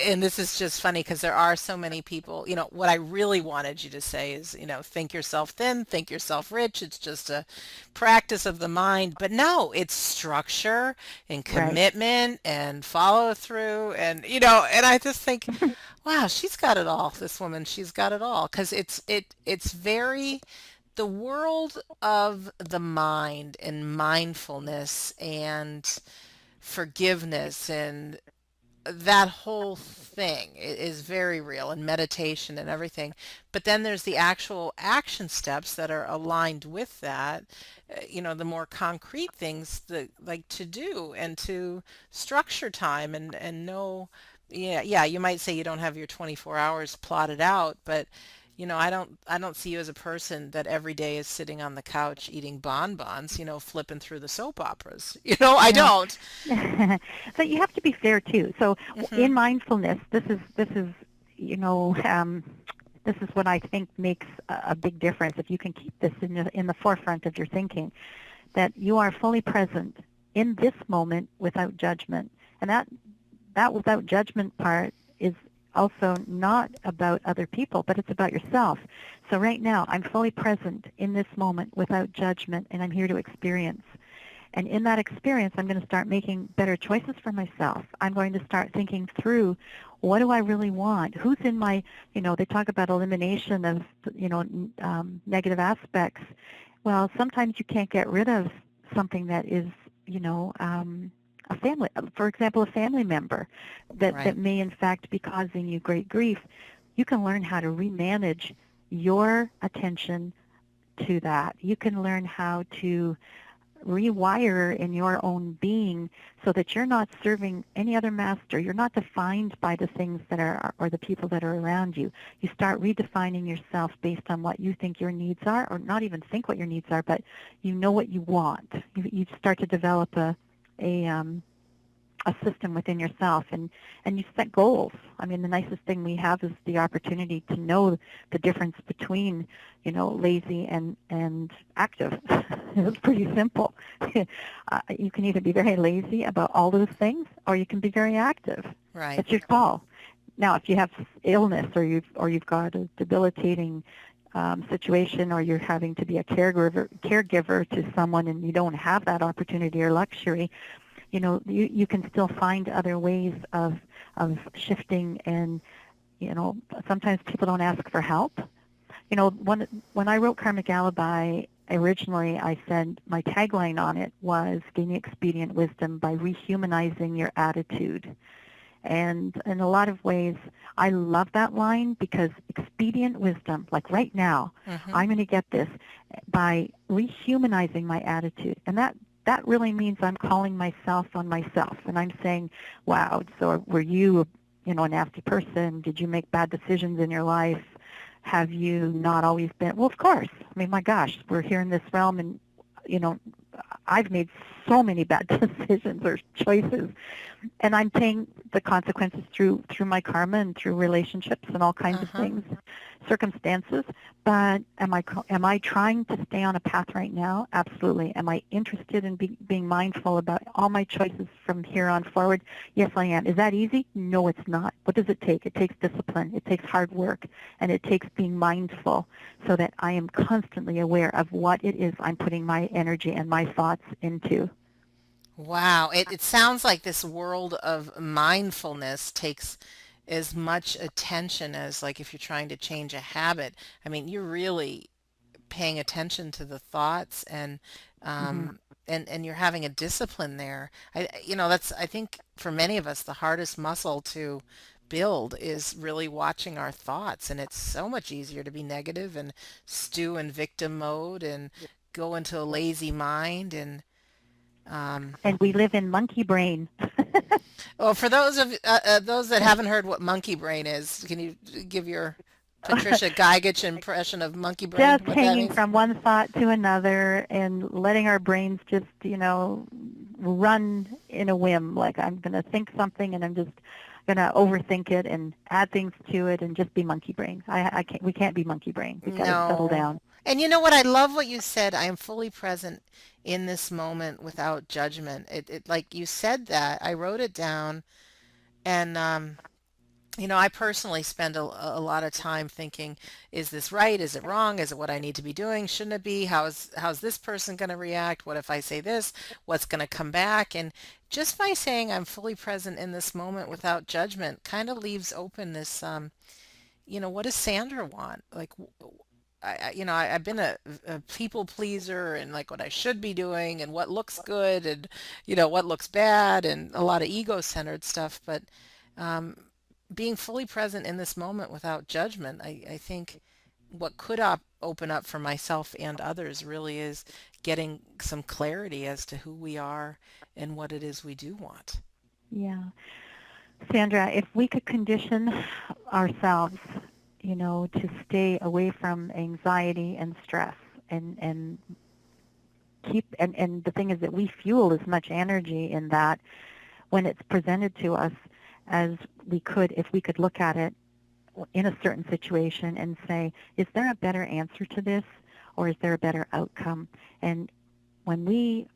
and this is just funny because there are so many people, what I really wanted you to say is, think yourself thin, think yourself rich. It's just a practice of the mind. But no, it's structure and Right. commitment and follow through. And, and I just think, wow, she's got it all. This woman, she's got it all. Because it's very, the world of the mind and mindfulness and forgiveness and that whole thing is very real, and meditation and everything. But then there's the actual action steps that are aligned with that, the more concrete things that like to do and to structure time and know, yeah, you might say you don't have your 24 hours plotted out, but I don't see you as a person that every day is sitting on the couch eating bonbons, flipping through the soap operas. I Yeah. don't. So you have to be fair too. So Hmm. in mindfulness, this is you know this is what I think makes a big difference. If you can keep this in the forefront of your thinking, that you are fully present in this moment without judgment, and that without judgment part is also not about other people, but it's about yourself. So right now, I'm fully present in this moment without judgment, and I'm here to experience. And in that experience, I'm going to start making better choices for myself. I'm going to start thinking through, what do I really want? Who's in my, they talk about elimination of, negative aspects. Well, sometimes you can't get rid of something that is, a family, for example, a family member that Right. may in fact be causing you great grief. You can learn how to remanage your attention to that. You can learn how to rewire in your own being so that you're not serving any other master. You're not defined by the things that are, or the people that are around you. You start redefining yourself based on what you think your needs are, or not even think what your needs are, but you know what you want. You start to develop a a system within yourself, and you set goals. I mean, the nicest thing we have is the opportunity to know the difference between, lazy and active. It's pretty simple. You can either be very lazy about all those things, or you can be very active. Right. It's your call. Now, if you have illness, or you've got a debilitating situation, or you're having to be a caregiver to someone, and you don't have that opportunity or luxury, you can still find other ways of shifting. And sometimes people don't ask for help. When I wrote Karmic Alibi, originally I said my tagline on it was gaining expedient wisdom by rehumanizing your attitude. And in a lot of ways, I love that line because expedient wisdom, like right now, Mm-hmm. I'm going to get this by rehumanizing my attitude. And that really means I'm calling myself on myself. And I'm saying, wow, so were you, a nasty person? Did you make bad decisions in your life? Have you not always been? Well, of course. I mean, my gosh, we're here in this realm, and, you know, I've made so many bad decisions or choices, and I'm paying the consequences through my karma and through relationships and all kinds of Uh-huh. things, circumstances. But am I trying to stay on a path right now? Absolutely. Am I interested in being mindful about all my choices from here on forward? Yes, I am. Is that easy? No, it's not. What does it take? It takes discipline. It takes hard work, and it takes being mindful so that I am constantly aware of what it is I'm putting my energy and my thoughts into. Wow. It sounds like this world of mindfulness takes as much attention as like if you're trying to change a habit. I mean, you're really paying attention to the thoughts Hmm. um and you're having a discipline there. That's I think for many of us the hardest muscle to build is really watching our thoughts, and it's so much easier to be negative and stew in victim mode and go into a lazy mind and um And we live in monkey brain. well, for those that haven't heard what monkey brain is, can you give your Patricia Gagic impression of monkey brain, Just what that hanging means? from one thought to another and letting our brains just, run in a whim. Like I'm going to think something and I'm just going to overthink it and add things to it and just be monkey brain. I can't, we can't be monkey brain. We've got to settle No. down. And you know what? I love what you said. I am fully present in this moment without judgment. Like you said that. I wrote it down and I personally spend a lot of time thinking, is this right? Is it wrong? Is it what I need to be doing? Shouldn't it be? How's this person going to react? What if I say this? What's going to come back? And just by saying I'm fully present in this moment without judgment kind of leaves open this what does Sandra want? Like, I've been a people pleaser and like what I should be doing and what looks good and, what looks bad and a lot of ego-centered stuff. But um, being fully present in this moment without judgment, I think what could open up for myself and others really is getting some clarity as to who we are and what it is we do want. Yeah. Sandra, if we could condition ourselves, to stay away from anxiety and stress and and the thing is that we fuel as much energy in that when it's presented to us as we could if we could look at it in a certain situation and say, is there a better answer to this or is there a better outcome? And when we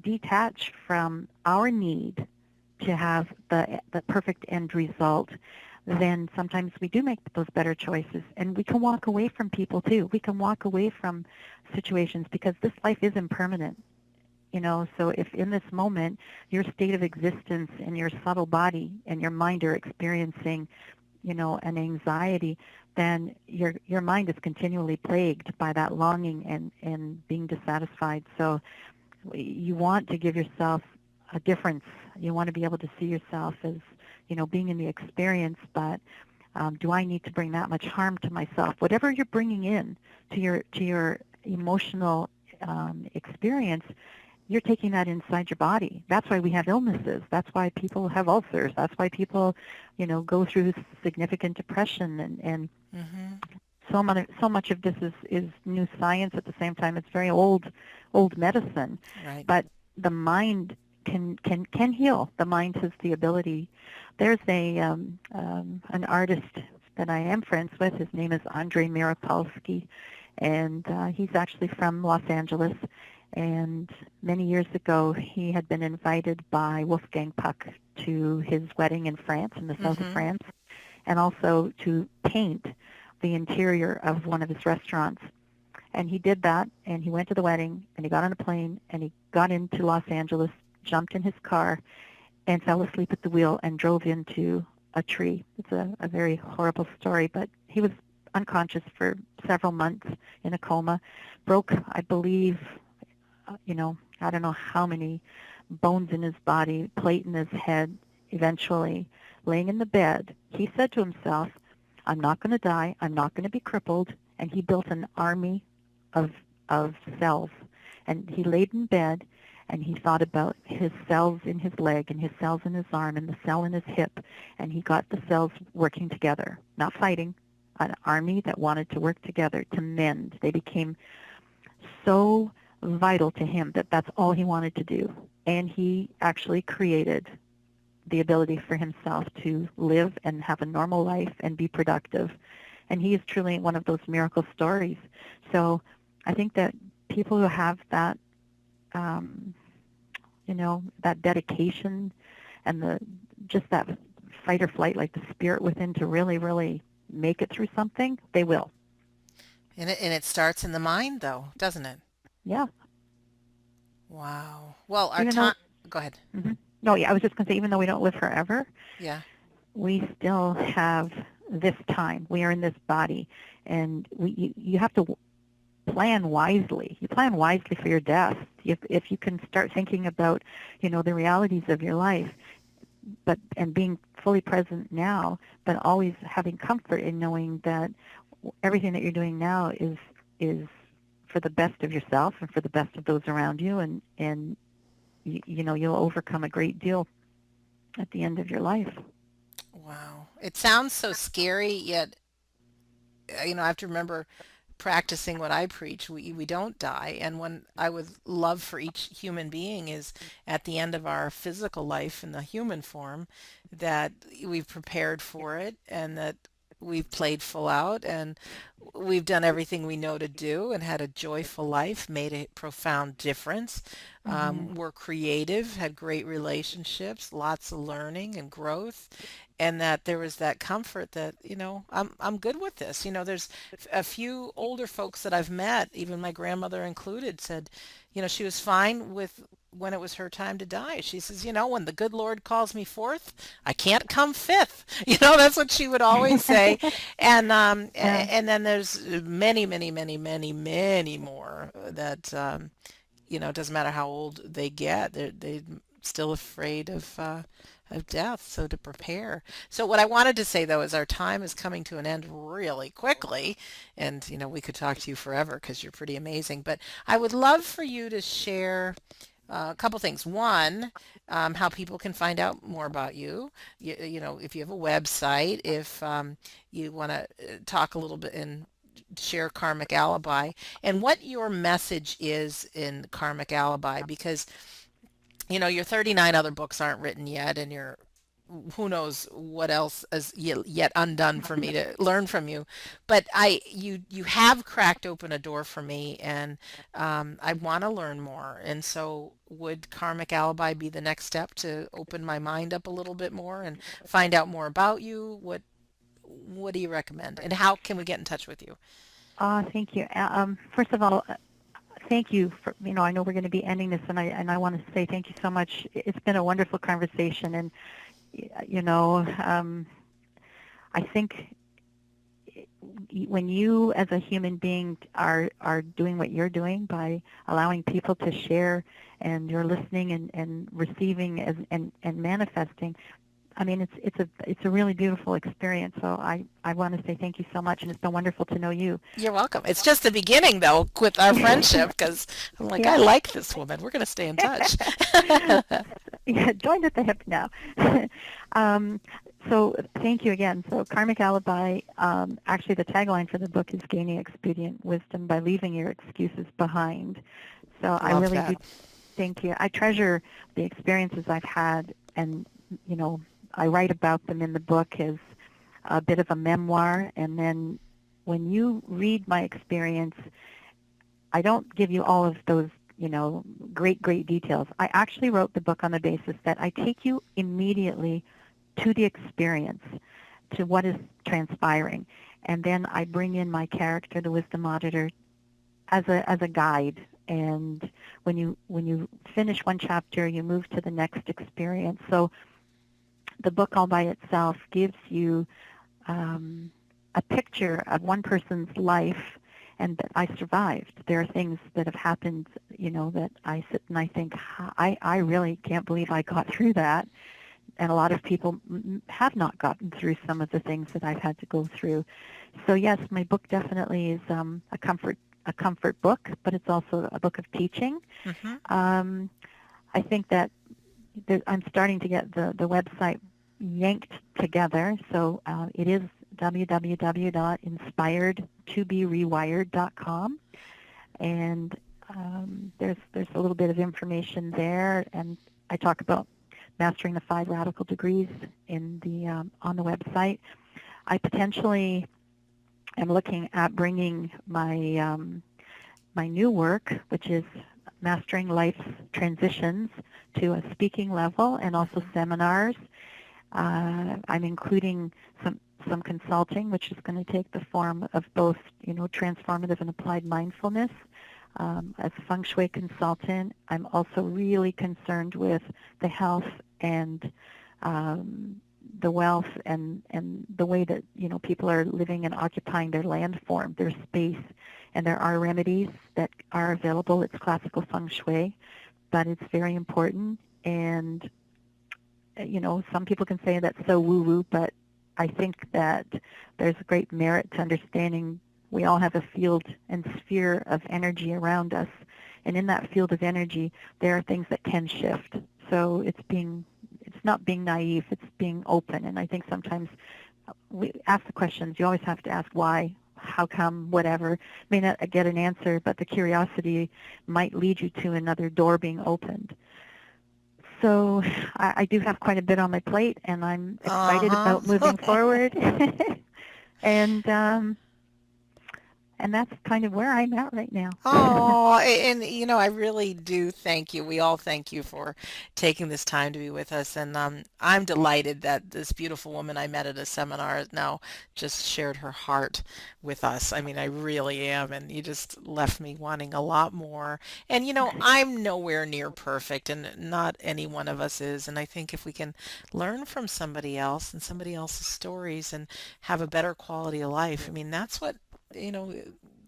detach from our need to have the perfect end result, then sometimes we do make those better choices. And we can walk away from people too. We can walk away from situations because this life is impermanent. So if in this moment your state of existence and your subtle body and your mind are experiencing, an anxiety, then your mind is continually plagued by that longing and being dissatisfied. So you want to give yourself a difference. You want to be able to see yourself as, being in the experience, but do I need to bring that much harm to myself? Whatever you're bringing in to your emotional experience, you're taking that inside your body. That's why we have illnesses. That's why people have ulcers. That's why people, go through significant depression and Hmm. so much of this is new science. At the same time, it's very old medicine. Right. But the mind can heal. The mind has the ability. There's an artist that I am friends with. His name is Andrei Mirapolsky, and he's actually from Los Angeles. And many years ago, he had been invited by Wolfgang Puck to his wedding in France, in the south of Hmm. France, and also to paint the interior of one of his restaurants. And he did that, and he went to the wedding, and he got on a plane, and he got into Los Angeles, jumped in his car, and fell asleep at the wheel and drove into a tree. It's a very horrible story, but he was unconscious for several months in a coma, broke, I believe, I don't know how many bones in his body, plate in his head, eventually, laying in the bed, he said to himself, I'm not going to die. I'm not going to be crippled. And he built an army of, of cells. And he laid in bed and he thought about his cells in his leg and his cells in his arm and the cell in his hip. And he got the cells working together, not fighting, an army that wanted to work together to mend. They became so vital to him that that's all he wanted to do. And he actually created the ability for himself to live and have a normal life and be productive. And he is truly one of those miracle stories. So I think that people who have that, um, that dedication and just that fight or flight, like the spirit within to really, really make it through something, they will. And it starts in the mind, though, doesn't it? Yeah. Wow. Well, our Even though, time. Go ahead. hmm no, yeah, I was just going to say, even though we don't live forever, Yeah. we still have this time. We are in this body, and you have to plan wisely. You plan wisely for your death. If you can start thinking about, the realities of your life, and being fully present now, but always having comfort in knowing that everything that you're doing now is for the best of yourself and for the best of those around you, and you'll overcome a great deal at the end of your life. Wow. It sounds so scary, yet, I have to remember practicing what I preach. We don't die. And when I would love for each human being is at the end of our physical life in the human form, that we've prepared for it and that we've played full out and we've done everything we know to do and had a joyful life, made a profound difference. Hmm. We're creative, had great relationships, lots of learning and growth, and that there was that comfort that, I'm good with this. There's a few older folks that I've met, even my grandmother included, said, she was fine with when it was her time to die. She says, when the good Lord calls me forth, I can't come fifth. That's what she would always say. And Yeah. and then there's many, many, many, many, many more that it doesn't matter how old they get, they're still afraid of death. So to prepare. So what I wanted to say though is our time is coming to an end really quickly, and we could talk to you forever because you're pretty amazing. But I would love for you to share a couple things. One, how people can find out more about you. If you have a website, if you want to talk a little bit and share Karmic Alibi, and what your message is in Karmic Alibi, because your 39 other books aren't written yet, and your who knows what else is yet undone for me to learn from you. But you have cracked open a door for me, and I want to learn more. And so would Karmic Alibi be the next step to open my mind up a little bit more and find out more about you? What do you recommend, and how can we get in touch with you? Thank you. First of all, thank you for, I know we're going to be ending this, and I want to say thank you so much. It's been a wonderful conversation, and you know, um, I think when you as a human being are doing what you're doing by allowing people to share, and you're listening and receiving and manifesting, I mean, it's a really beautiful experience. So I want to say thank you so much, and it's been wonderful to know you. You're welcome. It's just the beginning, though, with our friendship, because I'm like, I Yeah. like this woman. We're going to stay in touch. Yeah, joined at the hip now. um, so thank you again. So Karmic Alibi, actually the tagline for the book is Gaining Expedient Wisdom by Leaving Your Excuses Behind. So I Love really that. do thank you. I treasure the experiences I've had, and, I write about them in the book as a bit of a memoir. And then when you read my experience, I don't give you all of those, great, great details. I actually wrote the book on the basis that I take you immediately to the experience, to what is transpiring. And then I bring in my character, the wisdom auditor, as a guide. And when you finish one chapter, you move to the next experience. So the book all by itself gives you um, a picture of one person's life, and that I survived. There are things that have happened, that I sit and I think, I really can't believe I got through that. and a lot of people have not gotten through some of the things that I've had to go through. So yes, my book definitely is a comfort book, but it's also a book of teaching. Mm-hmm. Um, I think that I'm starting to get the website yanked together. So it is www.inspiredtoberewired.com, and there's a little bit of information there, and I talk about mastering the 5 radical degrees in the on the website. I potentially am looking at bringing my new work, which is mastering life's transitions, to a speaking level, and also Mm-hmm. seminars. I'm including some consulting, which is going to take the form of both, transformative and applied mindfulness. As a feng shui consultant, I'm also really concerned with the health and the wealth and the way that people are living and occupying their land form, their space, and there are remedies that are available. It's classical feng shui, but it's very important. And some people can say that's so woo-woo, but I think that there's a great merit to understanding we all have a field and sphere of energy around us, and in that field of energy, there are things that can shift. So it's not being naive, it's being open. And I think sometimes we ask the questions. You always have to ask why, how come, whatever. May not get an answer, but the curiosity might lead you to another door being opened. So I do have quite a bit on my plate, and I'm excited about Uh-huh. moving forward. and and that's kind of where I'm at right now. Oh, and I really do thank you. We all thank you for taking this time to be with us. And I'm delighted that this beautiful woman I met at a seminar now just shared her heart with us. I mean, I really am. And you just left me wanting a lot more. And I'm nowhere near perfect, and not any one of us is. And I think if we can learn from somebody else and somebody else's stories and have a better quality of life, I mean, you know,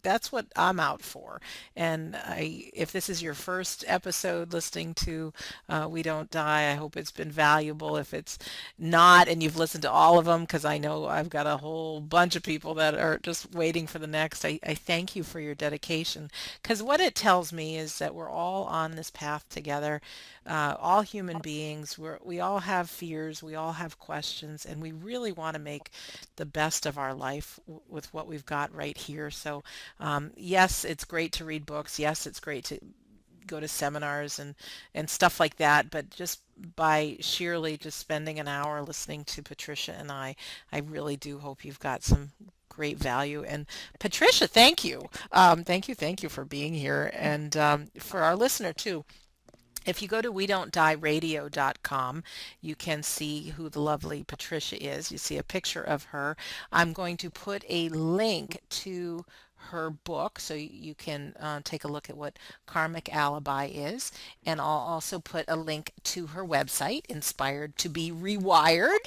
that's what I'm out for. And if this is your first episode listening to We Don't Die, I hope it's been valuable. If it's not, and you've listened to all of them, because I know I've got a whole bunch of people that are just waiting for the next, I thank you for your dedication. Because what it tells me is that we're all on this path together, all human beings. We all have fears, we all have questions, and we really want to make the best of our life with what we've got right here. So yes, it's great to read books. Yes, it's great to go to seminars and stuff like that. But just by sheerly just spending an hour listening to Patricia and I really do hope you've got some great value. And Patricia, thank you. Thank you for being here. And for our listener too, if you go to we don't die radio.com, you can see who the lovely Patricia is. You see a picture of her. I'm going to put a link to her book so you can take a look at what Karmic Alibi is. And I'll also put a link to her website, Inspired to be Rewired.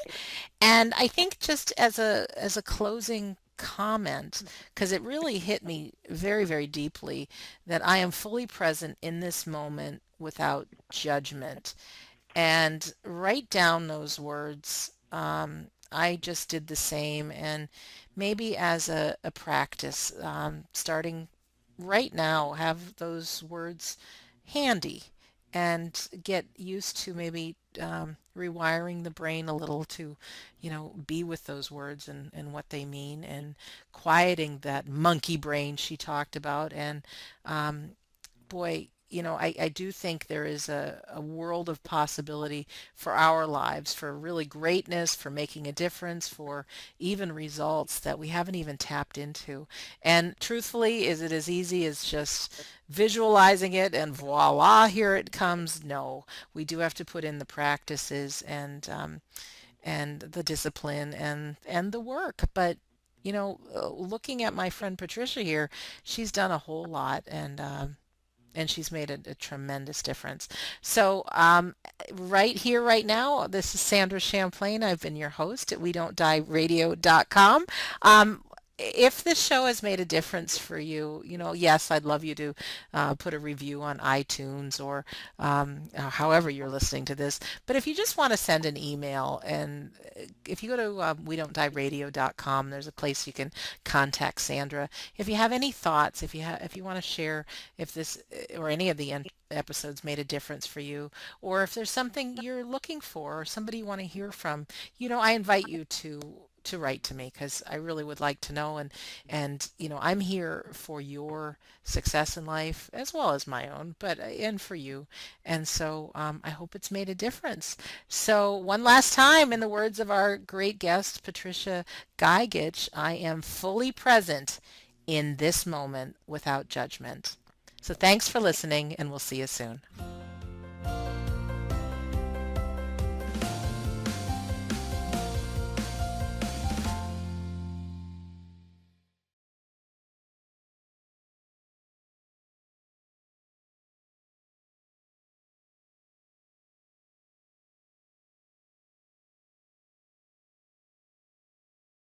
And I think just as a closing comment, because it really hit me very, very deeply, that I am fully present in this moment without judgment. And write down those words. I just did the same, and maybe as a practice, starting right now, have those words handy and get used to maybe rewiring the brain a little to, be with those words and what they mean, and quieting that monkey brain she talked about. And boy, I do think there is a world of possibility for our lives, for really greatness, for making a difference, for even results that we haven't even tapped into. And truthfully, is it as easy as just visualizing it and voila, here it comes? No, we do have to put in the practices and the discipline and the work. But looking at my friend Patricia here, she's done a whole lot, and she's made a tremendous difference. So, right here, right now, this is Sandra Champlain. I've been your host at we don't die radio.com. Um, if this show has made a difference for you, yes, I'd love you to put a review on iTunes or however you're listening to this. But if you just want to send an email, and if you go to we don't die radio.com, there's a place you can contact Sandra. If you have any thoughts, if you want to share if this or any of the episodes made a difference for you, or if there's something you're looking for or somebody you want to hear from, I invite you to write to me because I really would like to know, and I'm here for your success in life as well as my own, but and for you. And so I hope it's made a difference. So one last time, in the words of our great guest Patricia Gagic, I am fully present in this moment without judgment. So thanks for listening, and we'll see you soon.